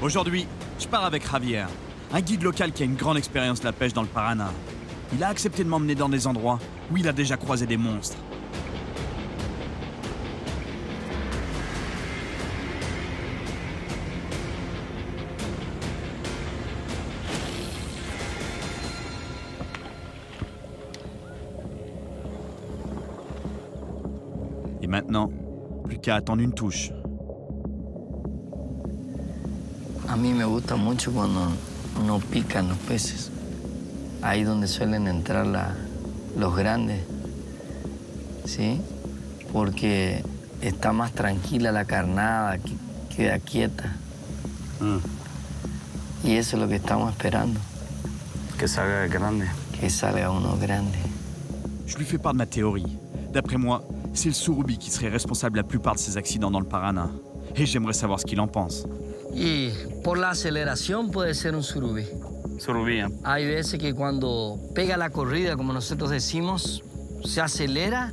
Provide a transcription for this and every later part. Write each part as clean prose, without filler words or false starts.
Aujourd'hui, je pars avec Javier, un guide local qui a une grande expérience de la pêche dans le Paraná. Il a accepté de m'emmener dans des endroits où il a déjà croisé des monstres. Et maintenant, plus qu'à attendre une touche. A mí me gusta mucho cuando no pican los peces. Ahí donde suelen entrar los grandes, ¿sí? Porque está más tranquila la carnada, queda quieta. Y eso es lo que estamos esperando. Que salga grande. Que salga uno grande. Je lui fais part de ma théorie. D'après moi, c'est le surubi qui serait responsable de la plupart de ces accidents dans le Paraná. Et j'aimerais savoir ce qu'il en pense. Y por la aceleración puede ser un surubí. Surubí. Hay veces que cuando pega la corrida, como nosotros decimos, se acelera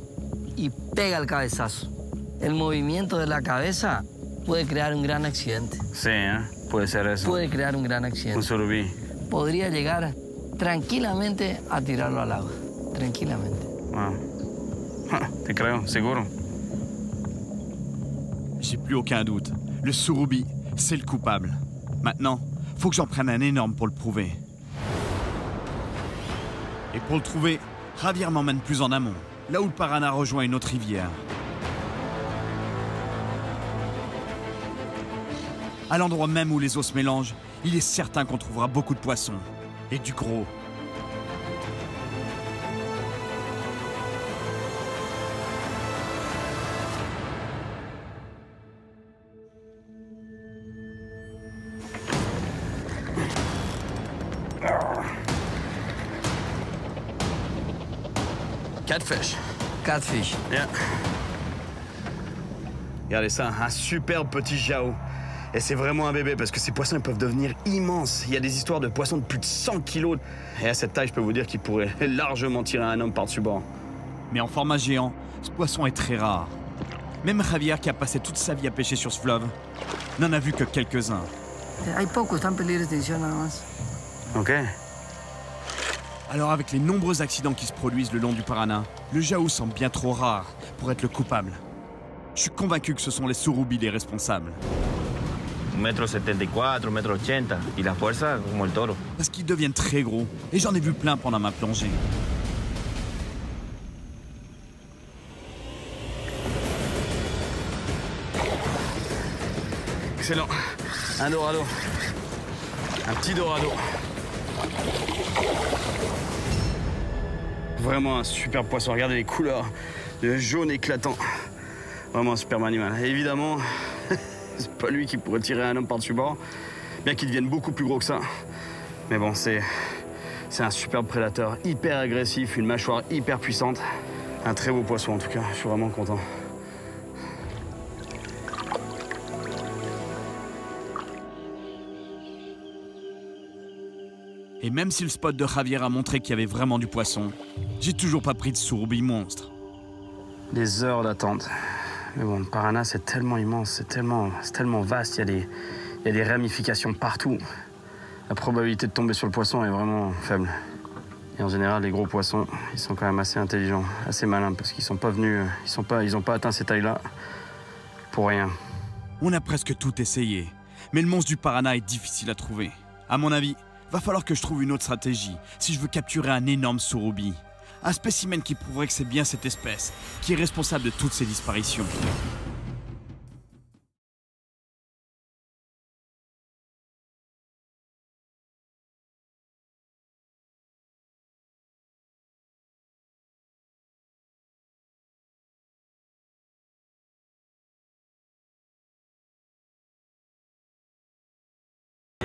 y pega el cabezazo. El movimiento de la cabeza puede crear un gran accidente. Sí, puede ser eso. Puede crear un gran accidente. Un surubí. Podría llegar tranquilamente a tirarlo al agua. Tranquilamente. Wow. Te creo, seguro. J'ai plus aucun doute. Le surubi, c'est le coupable. Maintenant, faut que j'en prenne un énorme pour le prouver. Et pour le trouver, Javier m'emmène plus en amont, là où le Paraná rejoint une autre rivière. À l'endroit même où les eaux se mélangent, il est certain qu'on trouvera beaucoup de poissons. Et du gros. Catfish. Catfish. Yeah. Regardez ça, un superbe petit jao. Et c'est vraiment un bébé parce que ces poissons ils peuvent devenir immenses. Il y a des histoires de poissons de plus de 100 kilos. Et à cette taille, je peux vous dire qu'il pourrait largement tirer un homme par-dessus bord. Mais en format géant, ce poisson est très rare. Même Javier, qui a passé toute sa vie à pêcher sur ce fleuve, n'en a vu que quelques-uns. Hay pocos, están en peligro de extinción nada más. Ok. Alors avec les nombreux accidents qui se produisent le long du Paraná, le jao semble bien trop rare pour être le coupable. Je suis convaincu que ce sont les surubis les responsables. 1,74 m, 1,80 m. Y la fuerza como el toro. Parce qu'ils deviennent très gros, et j'en ai vu plein pendant ma plongée. Excellent. Un dorado. Un petit dorado. Vraiment un super poisson. Regardez les couleurs. Le jaune éclatant. Vraiment un superbe animal. Et évidemment, c'est pas lui qui pourrait tirer un homme par-dessus bord. Bien qu'il devienne beaucoup plus gros que ça. Mais bon, c'est un superbe prédateur. Hyper agressif, une mâchoire hyper puissante. Un très beau poisson en tout cas. Je suis vraiment content. Et même si le spot de Javier a montré qu'il y avait vraiment du poisson, j'ai toujours pas pris de surubi monstre. Des heures d'attente. Mais bon, le Paraná, c'est tellement immense, c'est tellement vaste, il y a des ramifications partout. La probabilité de tomber sur le poisson est vraiment faible. Et en général, les gros poissons, ils sont quand même assez intelligents, assez malins, parce qu'ils sont pas venus, ils ont pas atteint ces tailles-là pour rien. On a presque tout essayé, mais le monstre du Paraná est difficile à trouver. À mon avis, va falloir que je trouve une autre stratégie si je veux capturer un énorme surubi. Un spécimen qui prouverait que c'est bien cette espèce qui est responsable de toutes ces disparitions.